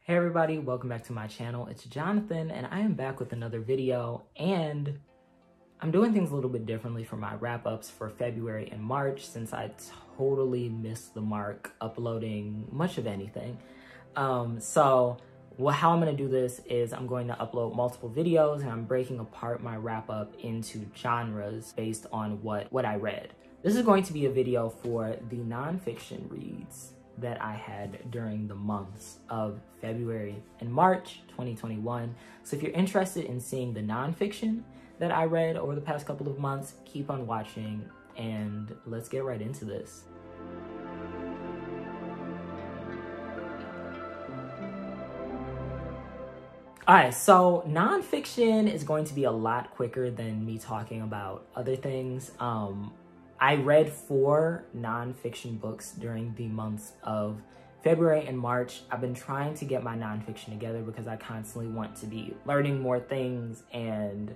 Hey everybody, welcome back to my channel. It's Jonathan and I am back with another video, and I'm doing things a little bit differently for my wrap-ups for February and March since I totally missed the mark uploading much of anything. How I'm going to do this is I'm going to upload multiple videos and I'm breaking apart my wrap-up into genres based on what I read. This is going to be a video for the nonfiction reads that I had during the months of February and March 2021. So if you're interested in seeing the nonfiction that I read over the past couple of months, keep on watching and let's get right into this. All right, so nonfiction is going to be a lot quicker than me talking about other things. I read 4 nonfiction books during the months of February and March. I've been trying to get my nonfiction together because I constantly want to be learning more things and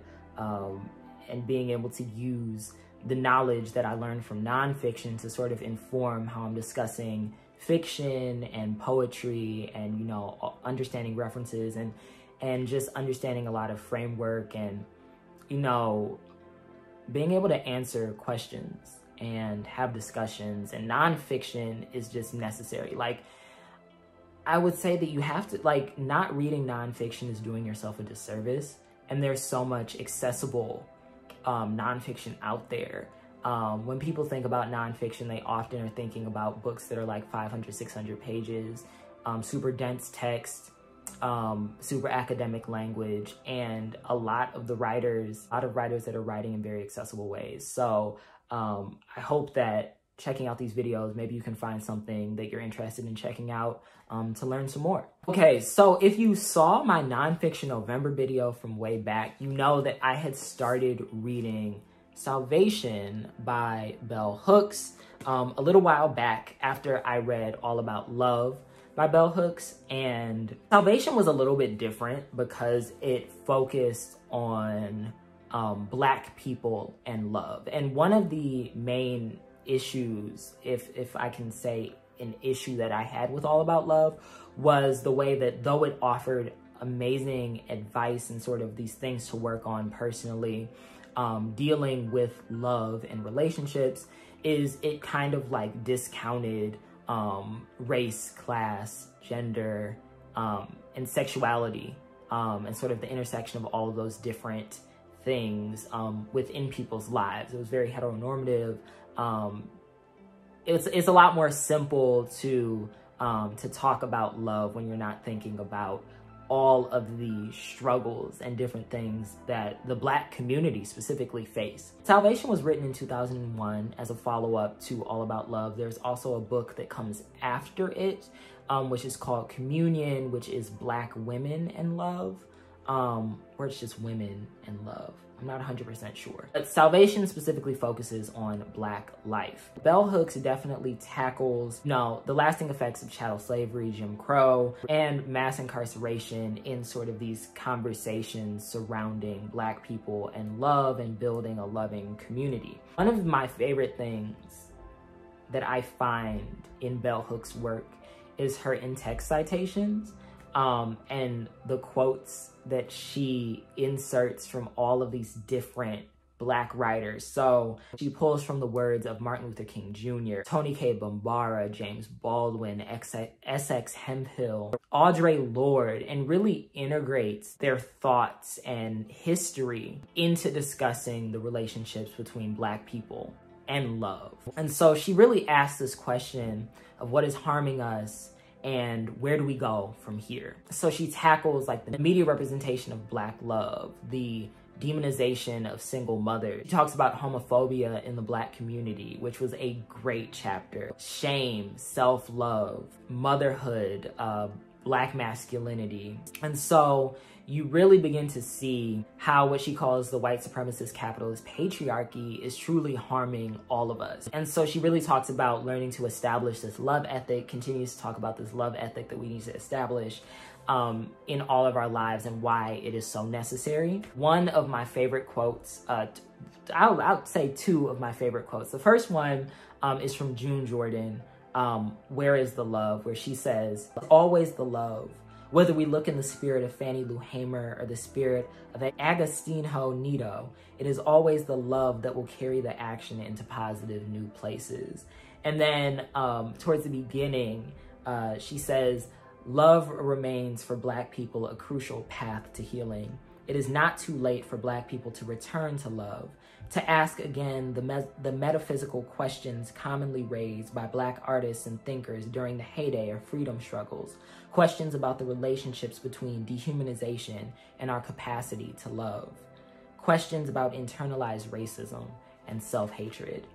being able to use the knowledge that I learned from nonfiction to sort of inform how I'm discussing fiction and poetry and, you know, understanding references and just understanding a lot of framework and, you know, being able to answer questions and have discussions. And nonfiction is just necessary. Like, I would say that you have to, like, not reading nonfiction is doing yourself a disservice. And there's so much accessible nonfiction out there. When people think about nonfiction, they often are thinking about books that are like 500, 600 pages, super dense text, super academic language, and a lot of writers that are writing in very accessible ways. So I hope that checking out these videos, maybe you can find something that you're interested in checking out to learn some more. Okay, so if you saw my nonfiction November video from way back, you know that I had started reading Salvation by Bell Hooks a little while back after I read All About Love by Bell Hooks. And Salvation was a little bit different because it focused on Black people and love. And one of the main issues, if I can say an issue that I had with All About Love, was the way that though it offered amazing advice and sort of these things to work on personally, dealing with love and relationships, is it kind of like discounted race, class, gender, and sexuality, and sort of the intersection of all of those different things within people's lives. It was very heteronormative. It's a lot more simple to talk about love when you're not thinking about all of the struggles and different things that the Black community specifically face. Salvation was written in 2001 as a follow-up to All About Love. There's also a book that comes after it, which is called Communion, which is Black Women and Love, or it's just Women and Love. I'm not 100% sure. But Salvation specifically focuses on Black life. Bell Hooks definitely tackles, you know, the lasting effects of chattel slavery, Jim Crow, and mass incarceration in sort of these conversations surrounding Black people and love and building a loving community. One of my favorite things that I find in Bell Hooks' work is her in-text citations. And the quotes that she inserts from all of these different Black writers. So she pulls from the words of Martin Luther King Jr., Tony K. Bambara, James Baldwin, S.X. Hemphill, Audre Lorde, and really integrates their thoughts and history into discussing the relationships between Black people and love. And so she really asks this question of what is harming us and where do we go from here? So she tackles like the media representation of Black love, the demonization of single mothers. She talks about homophobia in the Black community, which was a great chapter. Shame, self-love, motherhood, Black masculinity. And so you really begin to see how what she calls the white supremacist capitalist patriarchy is truly harming all of us. And so she really talks about learning to establish this love ethic, continues to talk about this love ethic that we need to establish in all of our lives and why it is so necessary. One of my favorite quotes, I'll say 2 of my favorite quotes. The first one is from June Jordan, Where is the Love? Where she says, always the love. Whether we look in the spirit of Fannie Lou Hamer or the spirit of Agostinho Neto, it is always the love that will carry the action into positive new places. And then towards the beginning, she says, love remains for Black people a crucial path to healing. It is not too late for Black people to return to love, to ask again the metaphysical questions commonly raised by Black artists and thinkers during the heyday of freedom struggles, questions about the relationships between dehumanization and our capacity to love, questions about internalized racism and self-hatred.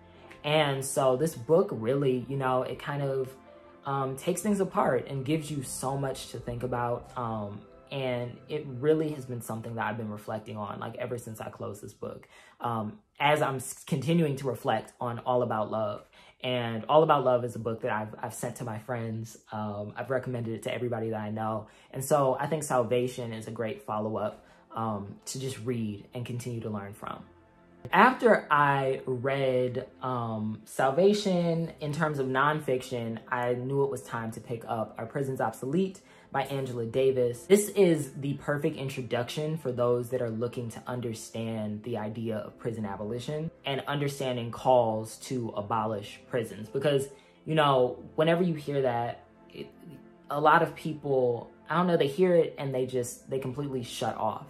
And so this book really, you know, it kind of takes things apart and gives you so much to think about. And it really has been something that I've been reflecting on, like, ever since I closed this book, as I'm continuing to reflect on All About Love. And All About Love is a book that I've sent to my friends. I've recommended it to everybody that I know. And so I think Salvation is a great follow-up to just read and continue to learn from. After I read Salvation, in terms of nonfiction, I knew it was time to pick up Are Prisons Obsolete by Angela Davis. This is the perfect introduction for those that are looking to understand the idea of prison abolition and understanding calls to abolish prisons. Because, you know, whenever you hear that, a lot of people, I don't know, they hear it and they completely shut off.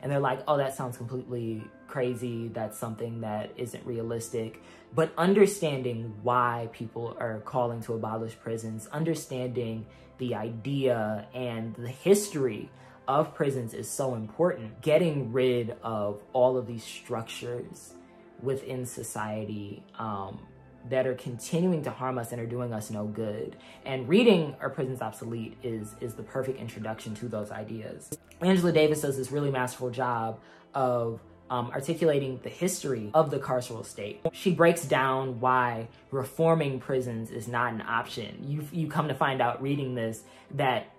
And they're like, oh, that sounds completely crazy. That's something that isn't realistic. But understanding why people are calling to abolish prisons, understanding the idea and the history of prisons is so important. Getting rid of all of these structures within society that are continuing to harm us and are doing us no good. And reading Are Prisons Obsolete is the perfect introduction to those ideas. Angela Davis does this really masterful job of articulating the history of the carceral state. She breaks down why reforming prisons is not an option. You come to find out reading this that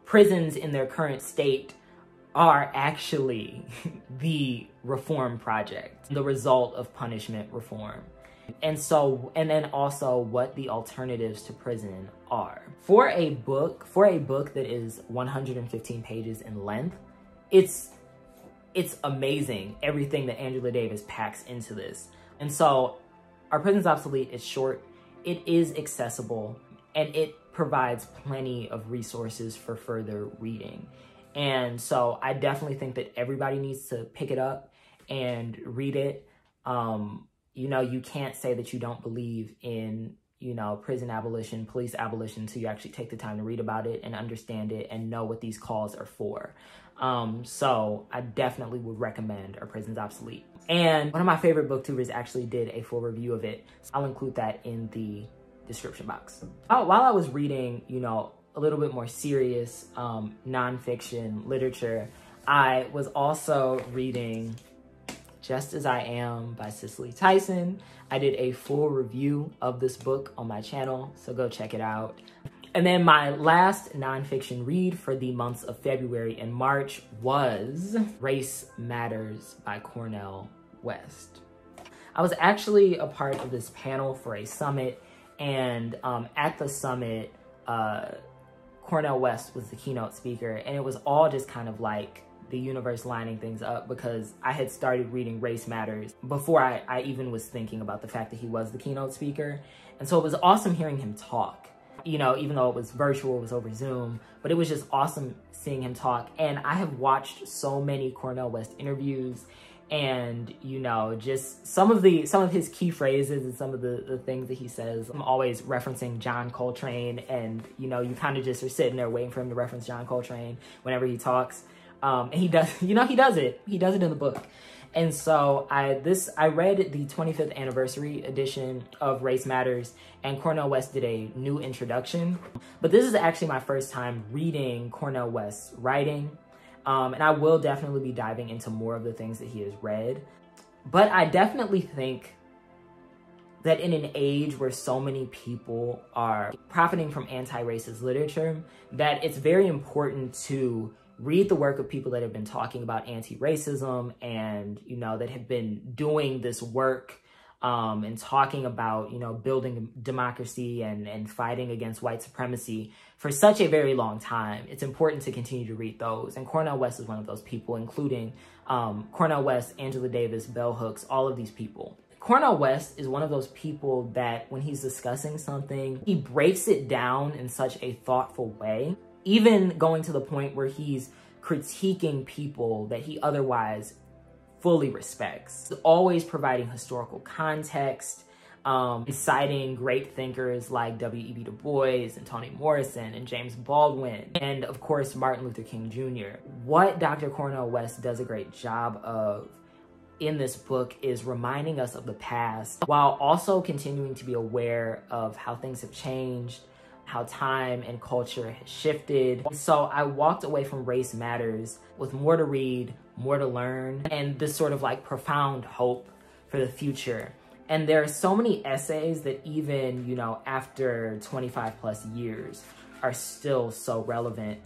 prisons in their current state are actually the reform project, the result of punishment reform. And then also what the alternatives to prison are. For a book that is 115 pages in length, it's amazing everything that Angela Davis packs into this. And so Are Prisons Obsolete is short, it is accessible, and it provides plenty of resources for further reading. And so I definitely think that everybody needs to pick it up and read it. You know, you can't say that you don't believe in, you know, prison abolition, police abolition, until you actually take the time to read about it and understand it and know what these calls are for. So I definitely would recommend Are Prisons Obsolete. And one of my favorite booktubers actually did a full review of it. So I'll include that in the description box. While I was reading, you know, a little bit more serious nonfiction literature, I was also reading Just As I Am by Cicely Tyson. I did a full review of this book on my channel, so go check it out. And then my last nonfiction read for the months of February and March was Race Matters by Cornel West. I was actually a part of this panel for a summit, and at the summit, Cornel West was the keynote speaker, and it was all just kind of like the universe lining things up, because I had started reading Race Matters before I even was thinking about the fact that he was the keynote speaker. And so it was awesome hearing him talk, you know, even though it was virtual, it was over Zoom, but it was just awesome seeing him talk. And I have watched so many Cornel West interviews, and, you know, just some of his key phrases and some of the things that he says. I'm always referencing John Coltrane, and, you know, you kind of just are sitting there waiting for him to reference John Coltrane whenever he talks. And he does, you know, he does it in the book. And so I read the 25th anniversary edition of Race Matters, and Cornel West did a new introduction. But this is actually my first time reading Cornel West's writing. And I will definitely be diving into more of the things that he has read. But I definitely think that in an age where so many people are profiting from anti-racist literature, that it's very important to read the work of people that have been talking about anti-racism and, you know, that have been doing this work and talking about, you know, building democracy and fighting against white supremacy for such a very long time. It's important to continue to read those. And Cornel West is one of those people, including Cornel West, Angela Davis, Bell Hooks, all of these people. Cornel West is one of those people that when he's discussing something, he breaks it down in such a thoughtful way, even going to the point where he's critiquing people that he otherwise fully respects. Always providing historical context, citing great thinkers like W.E.B. Du Bois and Toni Morrison and James Baldwin, and of course, Martin Luther King Jr. What Dr. Cornel West does a great job of in this book is reminding us of the past while also continuing to be aware of how things have changed, how time and culture has shifted. So I walked away from Race Matters with more to read, more to learn, and this sort of like profound hope for the future. And there are so many essays that even, you know, after 25 plus years are still so relevant.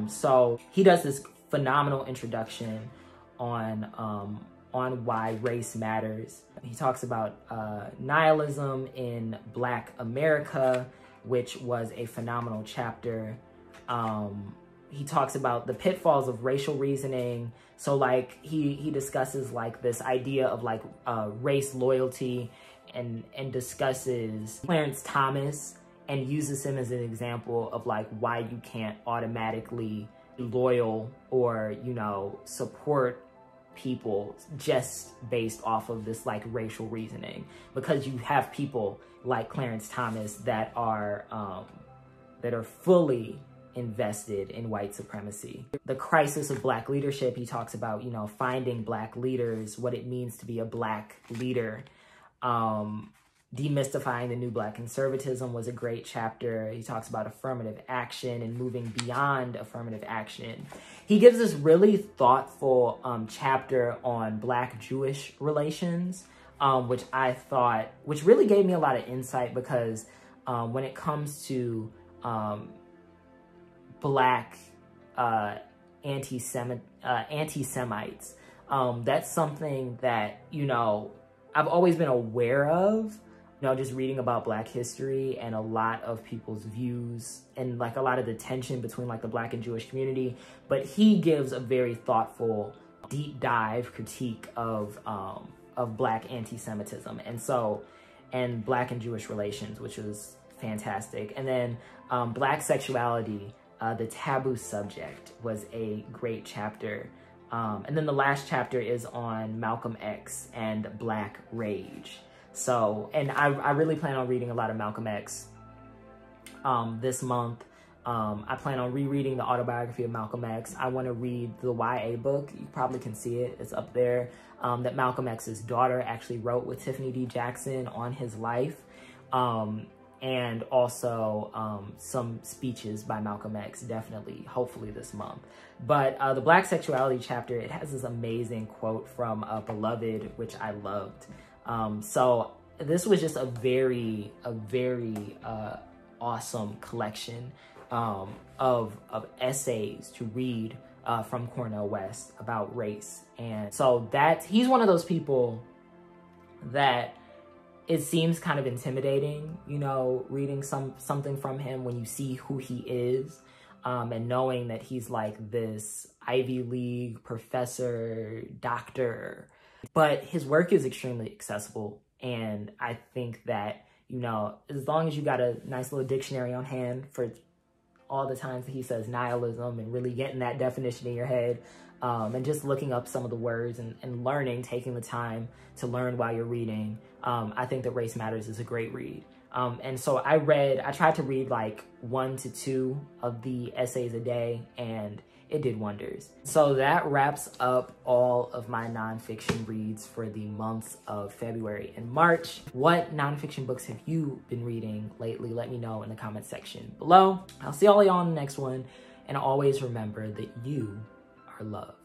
So he does this phenomenal introduction on why race matters. He talks about nihilism in Black America, which was a phenomenal chapter. He talks about the pitfalls of racial reasoning. So like he discusses like this idea of like race loyalty and discusses Clarence Thomas and uses him as an example of like why you can't automatically be loyal or, you know, support people just based off of this like racial reasoning, because you have people like Clarence Thomas that are fully invested in white supremacy. The crisis of Black leadership, he talks about, you know, finding Black leaders, what it means to be a Black leader. Demystifying the new Black conservatism was a great chapter. He talks about affirmative action and moving beyond affirmative action. He gives this really thoughtful chapter on Black-Jewish relations, which really gave me a lot of insight, because when it comes to Black anti-Semites, that's something that, you know, I've always been aware of, you know, just reading about Black history and a lot of people's views and like a lot of the tension between like the Black and Jewish community. But he gives a very thoughtful, deep dive critique of Black anti-Semitism and Black and Jewish relations, which was fantastic. And then Black sexuality, the taboo subject, was a great chapter. And then the last chapter is on Malcolm X and Black rage. So, and I really plan on reading a lot of Malcolm X this month. I plan on rereading the autobiography of Malcolm X. I want to read the YA book. You probably can see it. It's up there. That Malcolm X's daughter actually wrote with Tiffany D. Jackson on his life. And also some speeches by Malcolm X, definitely, hopefully this month. But the Black sexuality chapter, it has this amazing quote from Beloved, which I loved. So this was just a very awesome collection of essays to read from Cornel West about race. And so he's one of those people that it seems kind of intimidating, you know, reading something from him when you see who he is, and knowing that he's like this Ivy League professor, doctor. But his work is extremely accessible. And I think that, you know, as long as you got a nice little dictionary on hand for all the times that he says nihilism and really getting that definition in your head, and just looking up some of the words and learning, taking the time to learn while you're reading, I think that Race Matters is a great read. And so I tried to read like 1 to 2 of the essays a day, and it did wonders. So that wraps up all of my nonfiction reads for the months of February and March. What nonfiction books have you been reading lately? Let me know in the comment section below. I'll see all y'all in the next one. And always remember that you are loved.